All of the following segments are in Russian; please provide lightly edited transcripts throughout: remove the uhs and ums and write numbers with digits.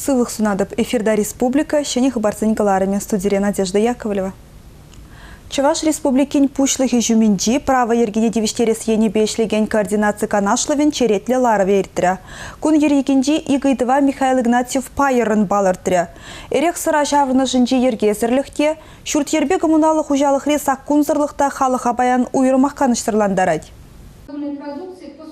Сывых сунадып эфирда республика, щене хабарцынькаларами, студия Надежда Яковлева. Чаваш республикин пушлыхи жуминджи право ергене девиштерес ени бешлеген координации канашловен черетле лара вертря. Кун ергенджи игайдыва Михаил Игнатьев пайырын балыртря. Эрех сыра жаврны жинджи ергезерліхте, шурт ербе коммуналы хужалық ресак кунзырлықта халыға баян уйрымақ каныштырландарад.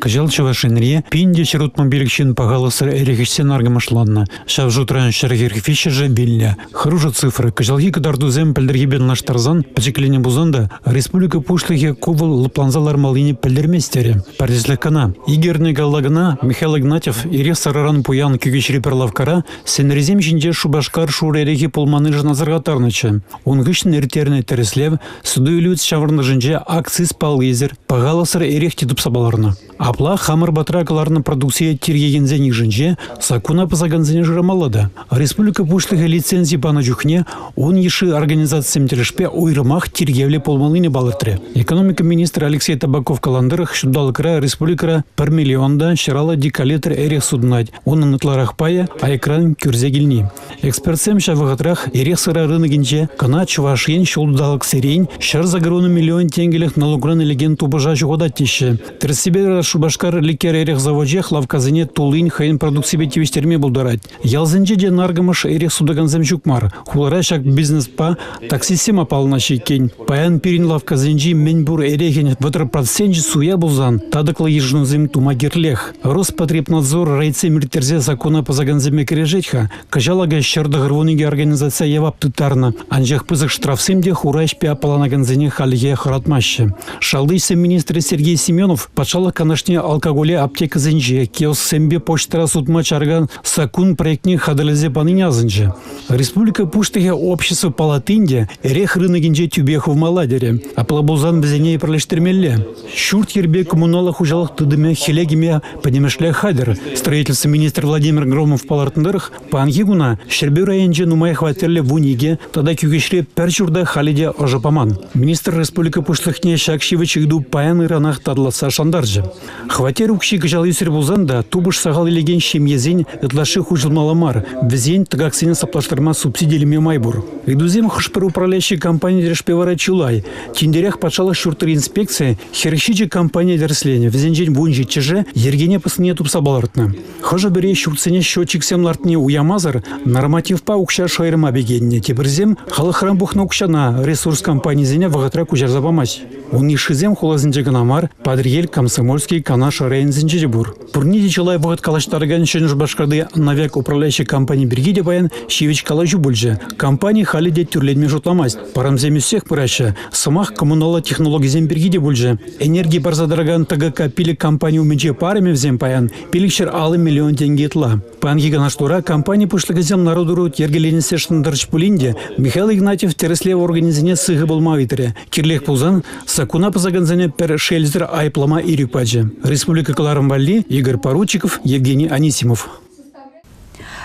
Кажал Чавашинре, пинде шерутма берегчин погаласыр эрехищен аргамашланна. Шавжутран шаргерфище же бильня. Хороша цифры. Кажалги кадардузем пельдергибен наш тарзан, пачеклине бузанда, республика пушлихе ковал лапланзалар малине пельдерместере. Паризлекана. Игерне галлагана, Михаил Игнатьев, ирех сараран пуян кюгечри перлавкара, сенрезем жинже шубашкар шуререхи пулманы жназаргатарныча. Он гышн эртерне тереслев, судуйлют шаврны жинже акции спал езер, погаласыр эрехти тупсабаларна. Апла хамыр батракаларна продукция тиргегензен жинже, сакуна пазаганзене жырамалада. Республика пушлыхе лицензии пана жухне, он еши организациям терешпе уйрымах тиргевле полмалыне балыртре. Экономика министра Алексей Табаков каландырах шудал края республикара 1 миллионда щарала дикалетр эрех суднать. Он на тларах пая, а экран кюрзегельни. Экспертсем шавагатрах эрех сыра рыногенче, кана чувашен шулдалок сирень, щар загрону миллион тенгелях налограны легенду божажу годатище. Терсибера шубашкар ликер эрех заводжех лавказыне тулынь хайын продуксибе тивистерме булдарать. Ялзенче де наргамыш эрех судаганзем жукмар. Хулара шак бизнес па таксисема пална шекень. Паян пирин лавказенчи меньбур эрехен ватр проценчи суя булзан. Тадыкла ежнузем тумагерлех. Роспотребнадзор райце миртерзе закона по заганземе кережетха. Кажалага щарда грвониги организация явап тытарна. Анжах пызык штрафсемде хурайш пя паланаганзене халге харатмаще. Шалдыйся министр Сергей Семенов пачала канашне алкоголе аптека зенже, киоск сембе почтара судма чарган сакун проектне хадалезе панынязынже. Республика пуштыге общество палатынде эрех рыногенже тюбеху в маладере, а плабузан бзене и пролештермелле. Шурт ербе коммунала хужалых тыдыме хелегиме поднемешле хадер. Строительство министр Владимир Громов палартындырых пангигуна щербе районже нумай хватерле в униге, тогда кюгешре перчурда халиде ожапаман. Министр республика пуштыхне шакшивыч игду паян иранах тадласа шандарже. Хватер укши гжал юсер бузанда тубыш сагал илеген шемьезень этлаши хужылмаламар, везень тагаксинен саплаштырма субсидиями майбур. Идузем хышпыр управляющей компании Решпевара Чулай, тиндерях пачала шуртыр инспекция, херщичи компания дерслене, везенжень вунжи чеже, ергене пасыне тупсабалартна. Хожа бере шурцене счетчик семлартне уямазар, норматив па укша шайрыма бегенне, теперзем халахрам бухна укшана ресурс компании зене вагатра кужарзабамась. Унишизем хулазынче ганамар, падриель комсомольский канаш рейнзенчебур. Пурниди Чулай вагат калаштарган шенж башкарды навек управляющей компании Бергиде баян щевич калажу бульже. Компания халиде тюрледме жутламасть. Парамзем всех пыраща. Самах коммунала технологии зем Бергиде бульже. Энергии барзадраган ТГК пили компанию умече парами взем паян. Пиликшер алы миллион тенге тла. Панги ганаштура компания пушлыгазем народуру тергелене сешн дарчпулинде. Михаил Игнатьев тереслев организине сыгы булмавитере. Кирлех пузан сакуна позаганзане пер шельзер айплама и рюпаджи. Республика Каларамбалли, Игорь Поручиков, Евгений Анисимов.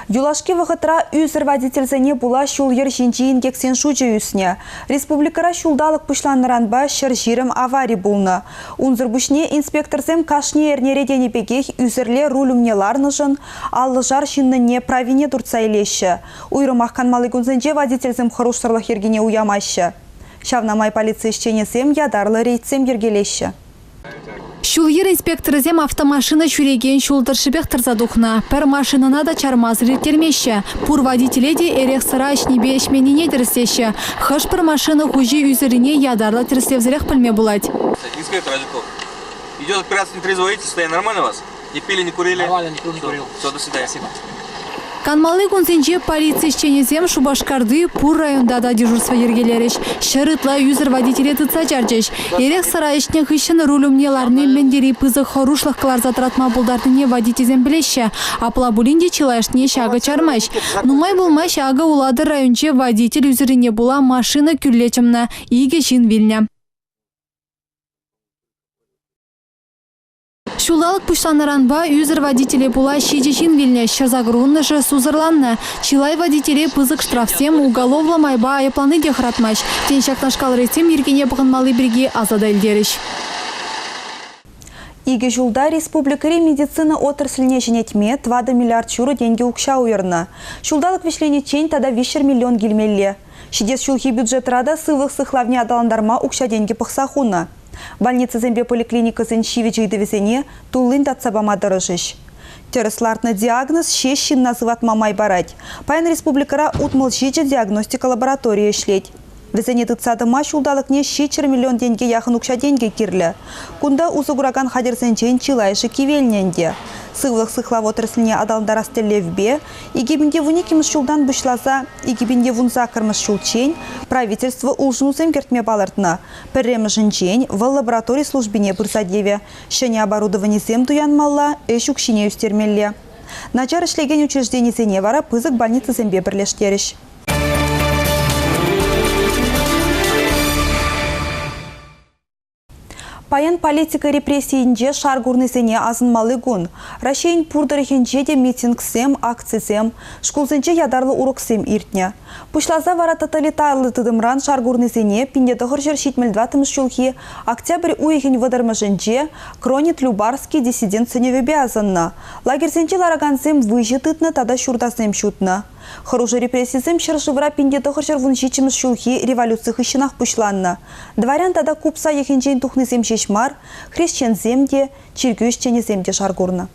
Юлашки вахатра үзір водительзене була шул ер жинжиин кексен шуджи үсіне. Республикара шулдалық пышланыранба шыр жирім аварий булны. Унзыр бүшне инспекторзем кашне ернередені бегех үзірле рулюмне ларныжын, аллы жар шинныне правине дұртса елеші. Уйрымақ канмалы күнзенже водительзем хороштарлық ергене уямашы. Шавнамай полиция ішченесем ядарлы рейтсем ергелеші. Шулгер инспекторзем автомашина чуреген шулдыршыбек тарзадухна. Пер машинана да чармазры термеші. Пур водителе де эрех сыра ішнебе ішменіне дірістеші. Хыш пір машина хужи үзіріне ядарлы терслевзірек пілме булать. Инспектор Азюков, идет операция на трезвоите, состояние нормально у вас? Не пили, не курили? Нормально, не курил. Все, до свидания. Спасибо. Канмалы гунзенже полиция ішченезем Шубашкарды пур районда да дежурство ергелереш. Шырытла юзер водителе тыца жаржеш. Ерек сарайышне хыщын рулюмнеларны мендери пызы хорушлық кылар затратма булдартыне водителзен білеші. Апла булинде чилайшне шағы чармаш. Нумай булмай шағы улады районче водитель юзеріне була машина күрлечімна. Иге шин вильня. Шулалық пуштаныранба юзер водителе була шижечин вильня шазагруннышы сузырланны. Чилай водителе пызык штрафсем уголовла майба айыпланы дехратмаш. Тен шакташкал рейсем ергене бұғынмалы бірге азада елдеріш. Иге жылда республикари медицина отрасліне женетме 2 миллиард юро деньги укша уйырна. Шулдалық вишлене чейн тада 5 миллион гильмелле. Шидес шулхи бюджетрада сывлық сыхлавне адаландарма укша деньги пықсахуна. Больница зембе поликлиникасын шивичей довесене тулын татсабама дырышыш. Терслартны диагноз шешшин называт мамай барать. Паян республикара утмыл шиче диагностика лаборатория шлеть. Везене тыцадыма шулдалық не 4 миллион деньги яхын укша деньги кирлі. Кунда узугураган хадерсенчен чилайшы кивелненде. Сывлық сыхлав отрасліне адалдар астелевбе, игебінде вуникимыз шулдан бұшлаза, игебінде вунза кырмыз шулчен, правительство улжынузем кертме балыртна. Пірремі жынчен в лаборатории службине бұрсадеве, шыне оборудование зем туянмалла, эш укшине үстермелле. Начар ішлеген учреждение зене вара пызык больница зембе бірлештеріш. Паян политика репрессиинже шаргурнысене азынмалы гун. Рашейн пурдарыхенже де митингсем, акцизем, шкулзенче ядарлы уроксем иртне. Пушлаза вара тоталитарлы тыдымран шаргурнысене пиндетығыр жер шитмелдватымыз шулхи октябрь уйхен выдармыженже Кронит Любарский диссидент сеневебе азынна. Лагерзенче лараганзем выжы тытны тада шурдасем шутна. Хоружы репрессизм шыршывыра пиндетығыр жер вуншичіміз шулхи революции хыщынах пушланна. Дворян тада купса ехенчен тухнызем шешмар, хрещенземде, чиргюшченеземде шаргурна.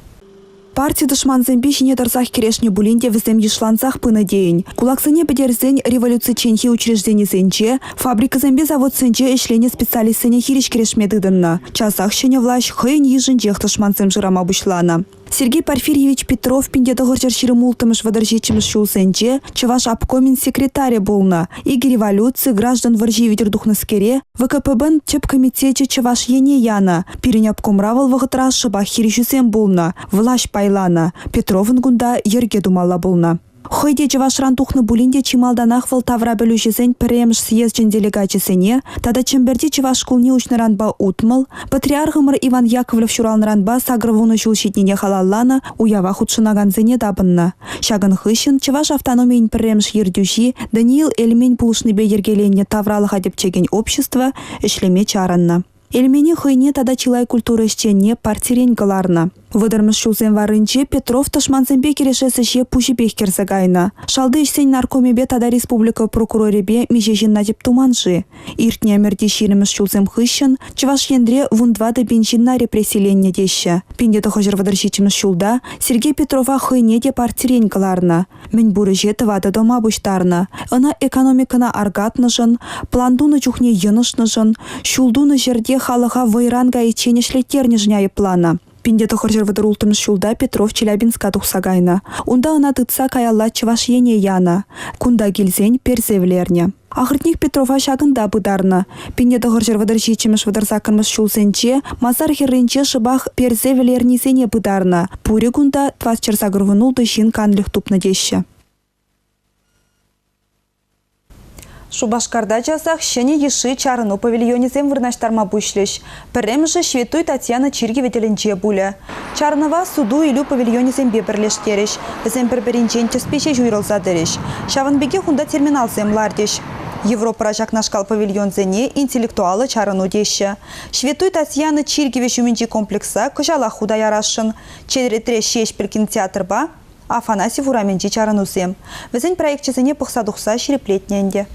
Партия дышман зембе шине тарзах керешне булинде візем ешланзах пына дейін. Кулаксыне бедерзен революция ченхи учреждение зенче, фабрика зембе завод сенче эшлене специалистсене хириш керешме дыдынна. Часах шине влаш хыйн ежін жех дышман зем жырама бушлана. Сергей Порфирьевич Петров пиндетығыр жершірі мултымыш вадаржечіміз шулсенче, чываш обкомин секретаря болна. Иги революции граждан варживитер духныскере, ВКПБ чеп комитете чываш ене яна, пирень обкомравал вағытра шыбах хиришусем болна, влаш пайлана, Петровын гунда ерге думала болна. Хойде чывашран тухны булинде чималданах выл тавра білушесен піремш съездчен делегачесене, тада чемберде чываш кулне учныранба утмыл, патриархымыр Иван Яковлев шуралныранба сагрывуны шулшитнене халаллана уява худшынаганзене дабынна. Шагын хыщын чываш автономиен піремш ердюши Даниил Эльмень пулшныбе ергеленне тавралы хадепчеген общество эшлеме чаранна. Эльмене хыйне тада чилай культура ищенне партирень галарна. Выдырмыш шулзен варынче Петров ташманзенбе керешесіше пуши бехкерзі гайна. Шалды ішсен наркомебе тада республика прокуроребе межежен надеп туманжи. Иртне мерде ширіміш шулзен хыщын, чываш ендре вундвады бенжинна репрессиленне деші. Пинде тұхыжыр выдыршичіміш шулда Сергей Петрова хыйне де партирень галарна. Мен буры жеті вады дома бұштарна. Ына экономикана аргатнышын, пландуны чухне йынышнышын, шулдуны жерде халыға вайранга иченешлеттерне жняй плана. Пинде тұхыржыр вадыр ултымыз шулда Петров Челябинска тухсагайна. Унда ына тытса каялла чываш ене яна. Кунда келзен перзевлерне. Ахыртник Петрова шагында бұдарна. Пинде тұхыржыр вадыр жечіміш вадыр закынмыз шулсенче, мазар херренче шыбах перзевлернезене бұдарна. Пури кунда твасчыр загырвынулды жин канлих тупны деші. Шубашкарда жазақ шене еші чарыну павильонезем вырнаштарма бұшлеш. Пірремжі Шветуй Татьяна Чиргеветеленче бұлі. Чарынова суду илю павильонезем бебірлештереш. Бізем бір-бірінчен теспеше жуйрылзадыреш. Шавынбеге хунда терминалзем лардеш. Европа жақнашкал павильонзене интеллектуалы чарыну деші. Шветуй Татьяна Чиргеве шуменчи комплекса күжала худа ярашын. Чедретре шешпіл кинотеатрба Афанасьев ураменчи чарынусем. Бізен проектчезене пықса-дұқса шереплетненде.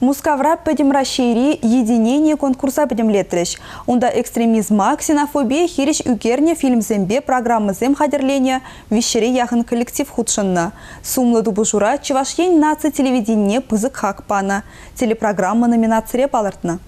Мускавра пәдемра шейри единение конкурса пәдемлетріш. Онда экстремизма, ксенофобия хириш үгерне фильмзембе программызем хадерлене вещере яхын коллектив худшынна. Сумлы дубужура чывашен наци телевидение пызык хакпана. Телепрограмма номинация палыртна.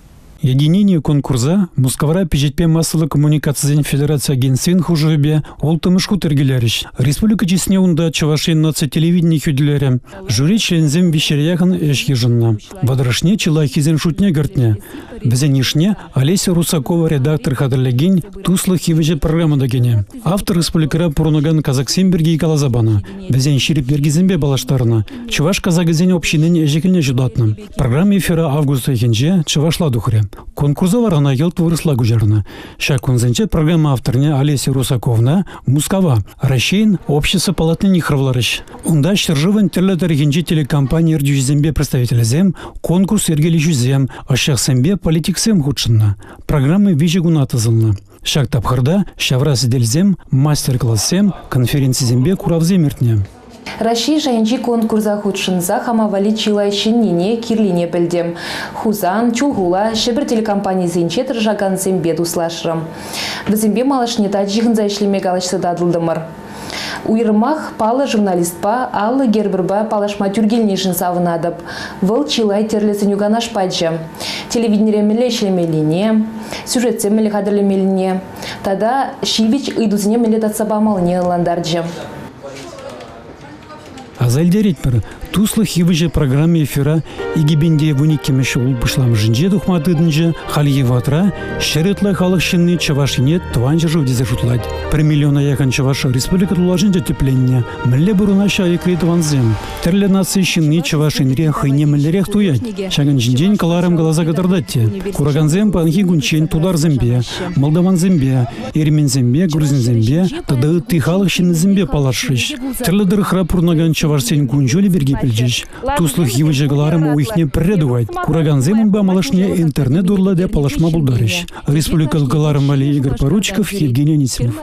Единение конкурса Мускавра пежетпе массовый коммуникация Федерация Генсен хужебе олтымышку тергелериш. Республика чесне унда чавашен наци телевидение хюдлерем. Жюри члензем вещеряхын эш ежынна. Вадрашне чила хизен шутне гертне. Безенишне Олеся Русакова редактор хадрлеген туслы хивеже программа дагене. Автор республикара Пурнаган Казаксемберги и Калазабана. Безен ширип бергизембе балаштарна. Чуваш казагазен общинен эжекельне жудатна. Программа эфира августа хенже чувашла духре. Конкурса варана елт выросла гужарна. Шакунзенче программа авторне Олеся Русаковна Мускава. Рашейн общество палатныни хравларыш. Унда шержыван терлетер хенже телекомпания рдюжзембе представителезем конкурс ергелишузем, а шахсембе политиксем худшынна. Программы вижегунатызылна. Шак тапхырда шавра сиделзем, мастер-классем, конференциязембе куравземертне. Россия шайынчи конкурса худшынса хамавали чилайшын нене кирлине білдем. Хузан, чулгула, шебір телекомпания зенче тұржаган зембе дуслашырым. Бізімбе малышнета жиғынза ішлемек алышсы дадылдымыр. Уйрымах палы журналистпа, аллы гербірба палашма тюргелнешін савынадып. Выл чилай терлесін юганаш паджы. Телевидениремелі ішлемеліне, сюжетсемелі қадірлемеліне. Тада шивич ыйдузіне мелі татсабамалыне ыландарджы. Азальдеретпір, туслы хивыжы программе эфира игибенде вуникеме шул пышлам жинже тухматыдынжы халье ватра шеретлай халық шынны чавашине тванжы жывдезе жутлать. 1 миллиона яхан чаваш республика тулажынжы тепленне, мілі бұруна шайы крейтванзем. Терлі нации шынны чавашинре хыйне міллерех туять. Шаган жинден каларым глаза гадардатте. Кураганзем панхи гунчен тударзембе, молдаванзембе, эрмензембе, грузинзембе, тады ты халық шынны зембе палашыш. Терлі дырхра пурнаган чавашсен гунжоли берги пілжіш. Туслых евыжегаларым уихне предувать. Кураганзем ба малашне интернет дурладе палашма булдарыш. Республика галарым вали Игорь Поручиков, Евгений Анисимов.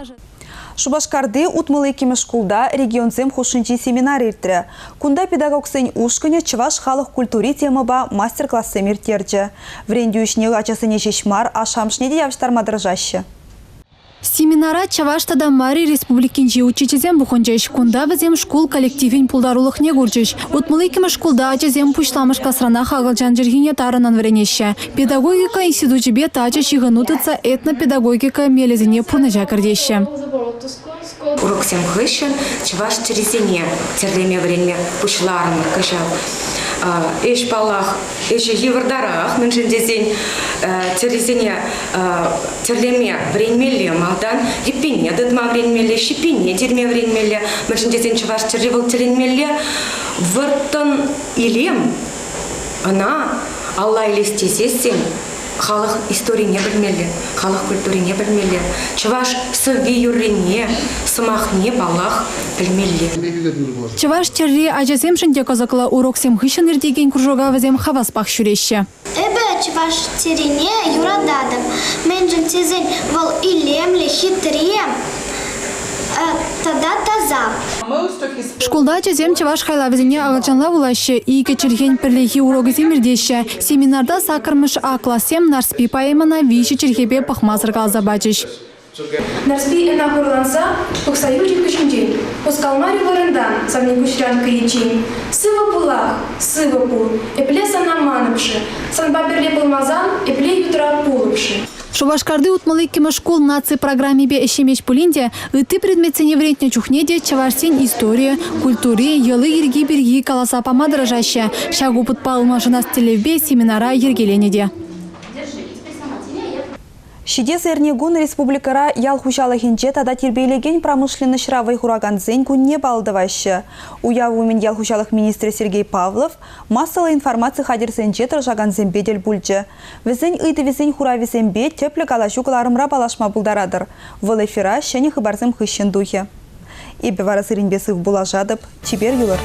Шубашкарды утмылы кеме шкулда регионзем хушинчи семинар иртірі. Кунда педагогсын ушкыне чываш халық культури темы ба мастер-классы мертерчі. Врендюшне ачасыне шешмар, ашамшне де явштармадыржашы. Семинара Чаваштада Мари Республикинчи учичезем бухончеш, кунда візем школ коллективин пулдарулық не гурчеш. Утмылы кеме шкулда ачезем пушламыш касрана хағылжан жергене тарынан вренеші. Педагогика институтчебе тачы шиғынутыца этнопедагогика мелезіне пурнажа кірдеші. Урок сем хышын, чаваш черезене, терлеме время пушларым кышал. Эш палах, эш евардарах, меншендезен терезене терлеме времеле малдан, епине дыдма времеле, шипине дерме времеле, меншендезен чаваш терревал теренмеле, выртын илем, она Алла илестезесен, халық истории не білмелі, халық культуре не білмелі, чаваш сывге юррене, сымахне балах білмелі. Чаваш терре ажазем шынде казакла урок сем хышын ирдеген кружога візем хаваспах шүреші. Эбе чаваш терене юрададым. Мен жын тезен вал илемле хитрем, тада таза. Школда ажазем чаваш хайла візіне ағылжанла улашы, иге черген пірлехи урогы земірдеші. Семинарда сакырмыш А классем нарспи паемана виші чергебе пахмазырға алзабачыш. Нарспи эна курланса, пуксаюджи күшінден. Оскалмари варындан, савне күшран киечин. Сыва пулах, сыва пул, эпле санаманывши. Санба берле пылмазан, эпле ютра пулывши. Шубашкарды утмалы кеме школ нации программе бе эшемеш пулинде, ыты предметсене врентне чухнеде чавашсен история, культуре, елы ерги берги каласа памадыржаще. Шагу путпалма жынас телевбе семинара ергеленеде. Шидес эрнегун республикара ял хушалахинче тада тербейлеген промышленный шравый хураганзен күнне балдываще. Уявумен ял хушалах министр Сергей Павлов массалы информация хадерсенче тұржаганзен бедел бульче. Візен ыйты візен хуравизен бед теплі калашу каларымра балашма булдарадыр. Выл эфира шәне хыбарзым хыщен духе. Эбе варасырын бесых булажадып, чибер юлар.